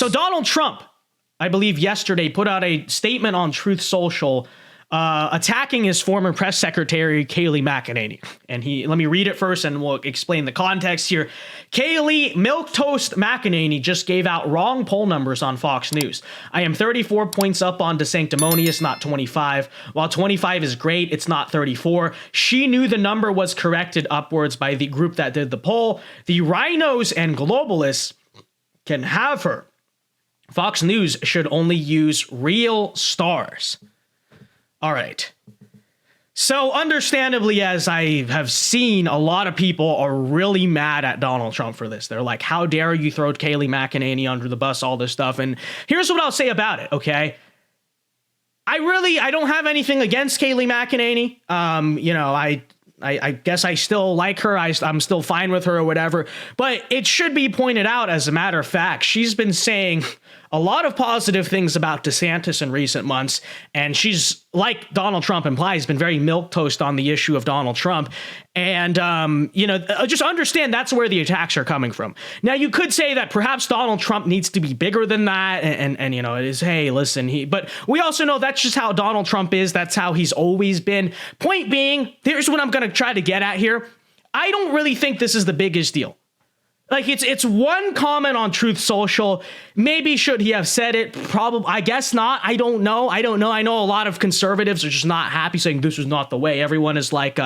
So Donald Trump, I believe yesterday, put out a statement on Truth Social attacking his former press secretary, Kayleigh McEnany. And let me read it first and we'll explain the context here. Kayleigh Milquetoast McEnany just gave out wrong poll numbers on Fox News. I am 34 points up on DeSanctimonious, not 25. While 25 is great, it's not 34. She knew the number was corrected upwards by the group that did the poll. The rhinos and globalists can have her. Fox News should only use real stars. All right. So understandably, as I have seen, a lot of people are really mad at Donald Trump for this. They're like, how dare you throw Kayleigh McEnany under the bus, all this stuff. And here's what I'll say about it, okay? I don't have anything against Kayleigh McEnany. I guess I still like her. I'm still fine with her or whatever. But it should be pointed out, as a matter of fact, she's been saying a lot of positive things about DeSantis in recent months. And she's, like Donald Trump implies, been very milquetoast on the issue of Donald Trump. And, just understand that's where the attacks are coming from. Now, you could say that perhaps Donald Trump needs to be bigger than that. And it is, hey, listen, but we also know that's just how Donald Trump is. That's how he's always been. Point being, here's what I'm going to try to get at here. I don't really think this is the biggest deal. Like, it's one comment on Truth Social. Maybe should he have said it? Probably. I guess not. I don't know. I know a lot of conservatives are just not happy, saying this is not the way. Everyone is like,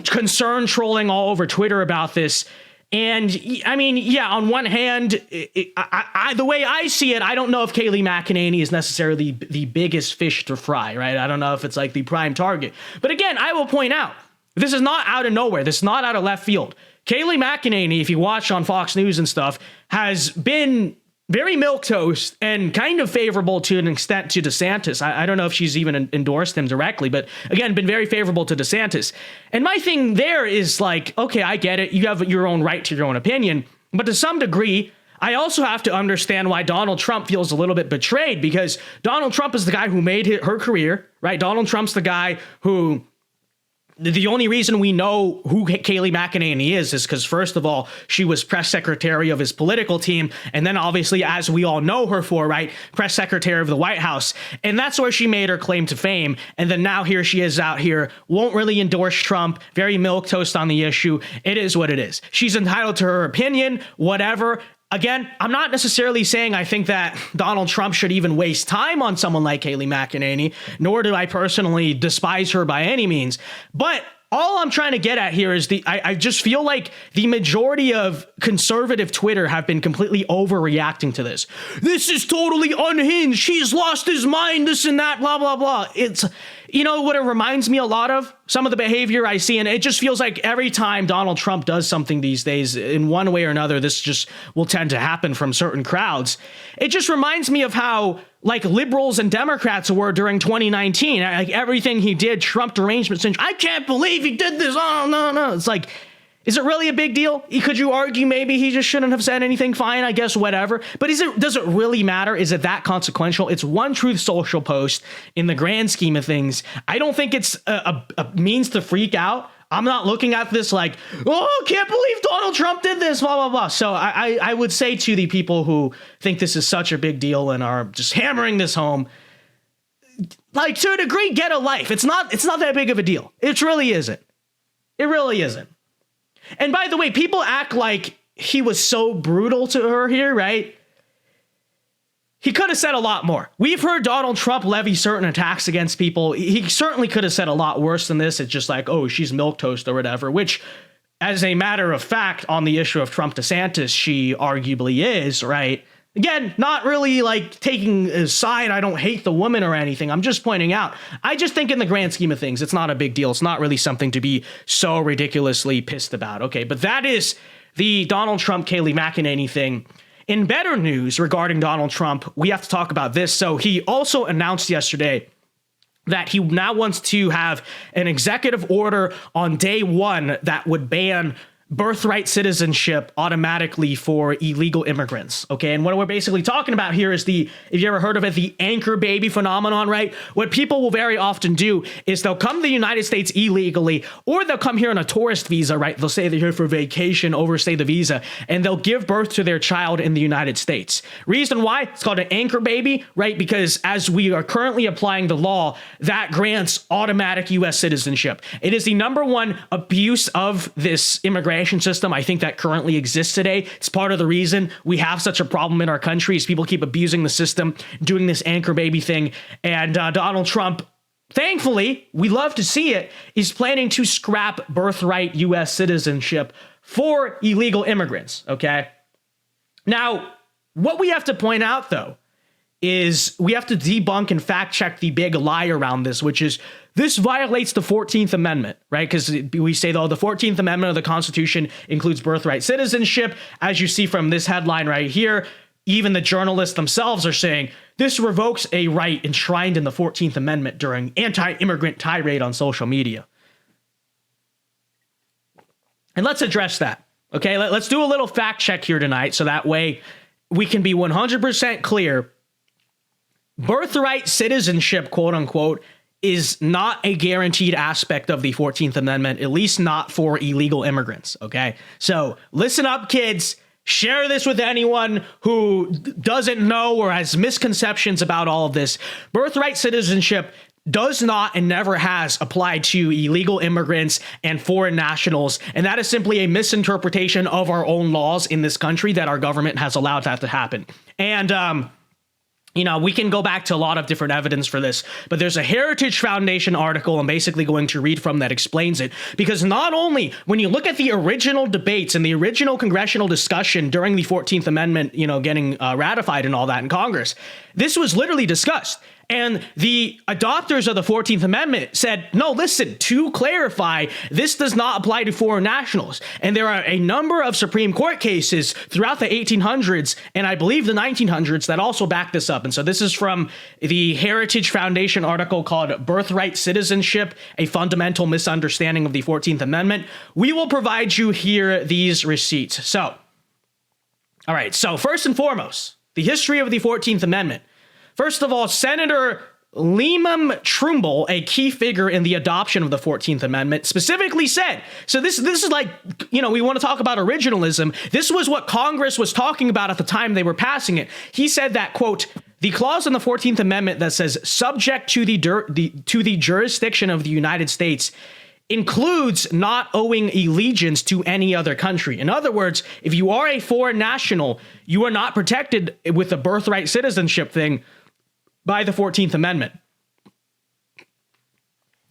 concern trolling all over Twitter about this. And I mean, yeah, on one hand, the way I see it, I don't know if Kayleigh McEnany is necessarily the biggest fish to fry, right? I don't know if it's like the prime target. But again, I will point out, this is not out of nowhere. This is not out of left field. Kayleigh McEnany, if you watch on Fox News and stuff, has been very milquetoast and kind of favorable to an extent to DeSantis. I don't know if she's even endorsed him directly, but again, been very favorable to DeSantis. And my thing there is like, okay, I get it. You have your own right to your own opinion. But to some degree, I also have to understand why Donald Trump feels a little bit betrayed, because Donald Trump is the guy who made her career, right? Donald Trump's the guy who... The only reason we know who Kayleigh McEnany is because, first of all, she was press secretary of his political team. And then, obviously, as we all know her for, right, press secretary of the White House. And that's where she made her claim to fame. And then now here she is out here, won't really endorse Trump, very milquetoast on the issue. It is what it is. She's entitled to her opinion, whatever. Again, I'm not necessarily saying I think that Donald Trump should even waste time on someone like Kayleigh McEnany, nor do I personally despise her by any means. But all I'm trying to get at here is I just feel like the majority of conservative Twitter have been completely overreacting to this. This is totally unhinged. He's lost his mind, this and that, blah, blah, blah. It's, what it reminds me a lot of? Some of the behavior I see, and it just feels like every time Donald Trump does something these days, in one way or another, this just will tend to happen from certain crowds. It just reminds me of how, like, liberals and Democrats were during 2019. Like, everything he did, Trump derangement syndrome. I can't believe he did this. Oh, no. It's like, is it really a big deal? Could you argue maybe he just shouldn't have said anything? Fine, I guess, whatever. But does it really matter? Is it that consequential? It's one Truth Social post in the grand scheme of things. I don't think it's a means to freak out. I'm not looking at this like, oh, can't believe Donald Trump did this, blah, blah, blah. So I would say to the people who think this is such a big deal and are just hammering this home, like, to a degree, get a life. It's not that big of a deal. It really isn't. It really isn't. And by the way, people act like he was so brutal to her here, right? He could have said a lot more. We've heard Donald Trump levy certain attacks against people. He certainly could have said a lot worse than this. It's just like, oh, she's milquetoast or whatever, which, as a matter of fact, on the issue of Trump DeSantis, she arguably is, right? Again, not really like taking a side. I don't hate the woman or anything. I'm just pointing out. I just think in the grand scheme of things, it's not a big deal. It's not really something to be so ridiculously pissed about. Okay, but that is the Donald Trump, Kayleigh McEnany thing. In better news regarding Donald Trump, we have to talk about this. So he also announced yesterday that he now wants to have an executive order on day one that would ban birthright citizenship automatically for illegal immigrants. Okay. And what we're basically talking about here is if you ever heard of it, the anchor baby phenomenon, right? What people will very often do is they'll come to the United States illegally, or they'll come here on a tourist visa, right? They'll say they're here for vacation, overstay the visa, and they'll give birth to their child in the United States. Reason why? It's called an anchor baby, right? Because as we are currently applying the law, that grants automatic U.S. citizenship. It is the number one abuse of this immigration system I think that currently exists today. It's part of the reason we have such a problem in our country is people keep abusing the system, doing this anchor baby thing. And Donald Trump, thankfully, we love to see it, is planning to scrap birthright U.S. citizenship for illegal immigrants. Okay. Now, what we have to point out, though, is we have to debunk and fact check the big lie around this, which is this violates the 14th Amendment, right? Because we say, though, the 14th Amendment of the Constitution includes birthright citizenship. As you see from this headline right here, even the journalists themselves are saying this revokes a right enshrined in the 14th Amendment during anti-immigrant tirade on social media. And let's address that, okay? Let's do a little fact check here tonight so that way we can be 100% clear. Birthright citizenship, quote unquote, is not a guaranteed aspect of the 14th Amendment, at least not for illegal immigrants, okay? So listen up, kids. Share this with anyone who doesn't know or has misconceptions about all of this. Birthright citizenship does not and never has applied to illegal immigrants and foreign nationals, and that is simply a misinterpretation of our own laws in this country that our government has allowed that to happen. And, you know, we can go back to a lot of different evidence for this, but there's a Heritage Foundation article I'm basically going to read from that explains it. Because not only when you look at the original debates and the original congressional discussion during the 14th Amendment, you know, getting ratified and all that in Congress, this was literally discussed. And the adopters of the 14th Amendment said, no, listen, to clarify, this does not apply to foreign nationals. And there are a number of Supreme Court cases throughout the 1800s and I believe the 1900s that also back this up. And so this is from the Heritage Foundation article called Birthright Citizenship, a Fundamental Misunderstanding of the 14th Amendment. We will provide you here these receipts. So, all right, so first and foremost, the history of the 14th Amendment. First of all, Senator Leemum Trumbull, a key figure in the adoption of the 14th Amendment, specifically said, so this is like, you know, we want to talk about originalism. This was what Congress was talking about at the time they were passing it. He said that, quote, the clause in the 14th Amendment that says subject to the jurisdiction of the United States includes not owing allegiance to any other country. In other words, if you are a foreign national, you are not protected with the birthright citizenship thing by the 14th Amendment.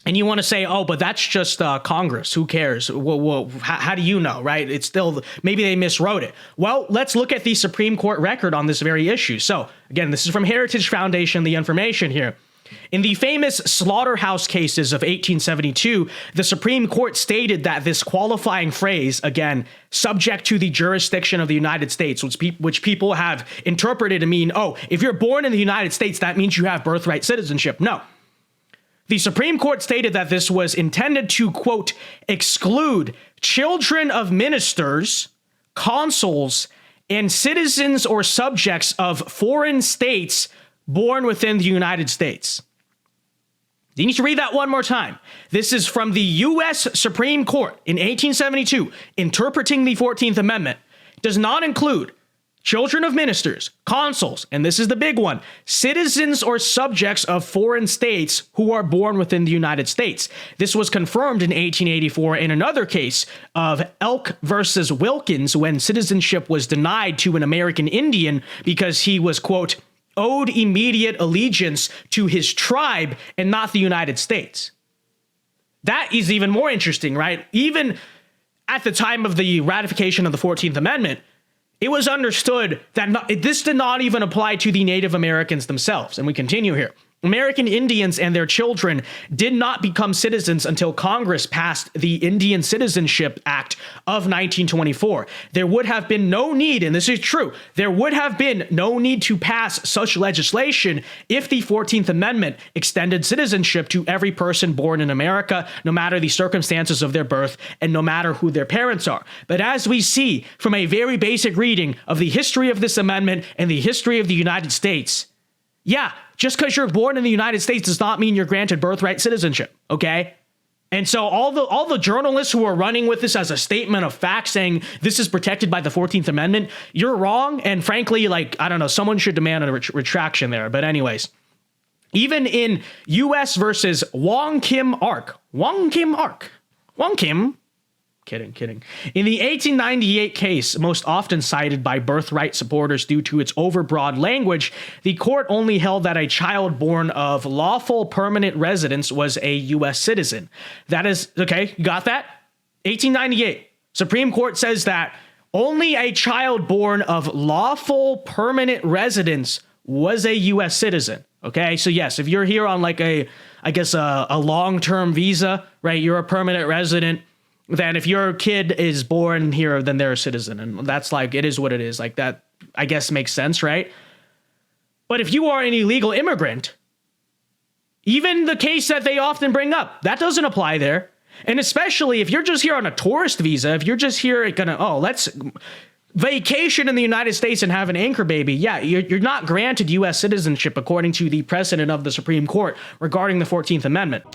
And you want to say, oh, but that's just Congress. Who cares? Well, how do you know, right? It's still, maybe they miswrote it. Well, let's look at the Supreme Court record on this very issue. So, again, this is from Heritage Foundation, the information here. In the famous slaughterhouse cases of 1872, the Supreme Court stated that this qualifying phrase, again, subject to the jurisdiction of the United States, which people have interpreted to mean, oh, if you're born in the United States, that means you have birthright citizenship. No. The Supreme Court stated that this was intended to, quote, exclude children of ministers, consuls, and citizens or subjects of foreign states born within the United States. You need to read that one more time. This is from the U.S. Supreme Court in 1872, interpreting the 14th Amendment. It does not include children of ministers, consuls, and this is the big one, citizens or subjects of foreign states who are born within the United States. This was confirmed in 1884 in another case of Elk versus Wilkins, when citizenship was denied to an American Indian because he was, quote, owed immediate allegiance to his tribe and not the United States. That is even more interesting, right? Even at the time of the ratification of the 14th Amendment, it was understood that this did not even apply to the Native Americans themselves. And we continue here. American Indians and their children did not become citizens until Congress passed the Indian Citizenship Act of 1924. There would have been no need, and this is true, there would have been no need to pass such legislation if the 14th Amendment extended citizenship to every person born in America, no matter the circumstances of their birth and no matter who their parents are. But as we see from a very basic reading of the history of this amendment and the history of the United States, yeah, just because you're born in the United States does not mean you're granted birthright citizenship, okay? And so all the journalists who are running with this as a statement of fact saying this is protected by the 14th Amendment, you're wrong. And frankly, like, I don't know, someone should demand a retraction there. But anyways, even in U.S. versus Wong Kim, kidding. In the 1898 case, most often cited by birthright supporters due to its overbroad language, the court only held that a child born of lawful permanent residence was a U.S. citizen. That is, okay, you got that? 1898. Supreme Court says that only a child born of lawful permanent residence was a U.S. citizen. Okay, so yes, if you're here on like a long-term visa, right, you're a permanent resident. Then if your kid is born here, then they're a citizen. And that's like, it is what it is. Like that, I guess, makes sense, right? But if you are an illegal immigrant, even the case that they often bring up, that doesn't apply there. And especially if you're just here on a tourist visa, if you're just here let's vacation in the United States and have an anchor baby. Yeah, you're not granted U.S. citizenship according to the precedent of the Supreme Court regarding the 14th Amendment.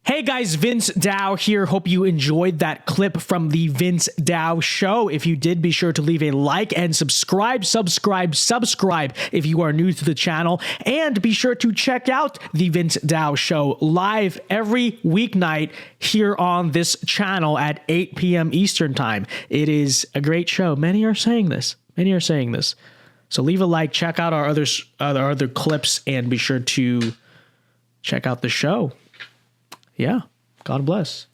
Hey guys, Vince Dao here. Hope you enjoyed that clip from the Vince Dao Show. If you did, be sure to leave a like and subscribe if you are new to the channel. And be sure to check out the Vince Dao Show live every weeknight here on this channel at 8 p.m. Eastern Time. It is a great show. Many are saying this. So leave a like, check out our other clips, and be sure to check out the show. Yeah. God bless.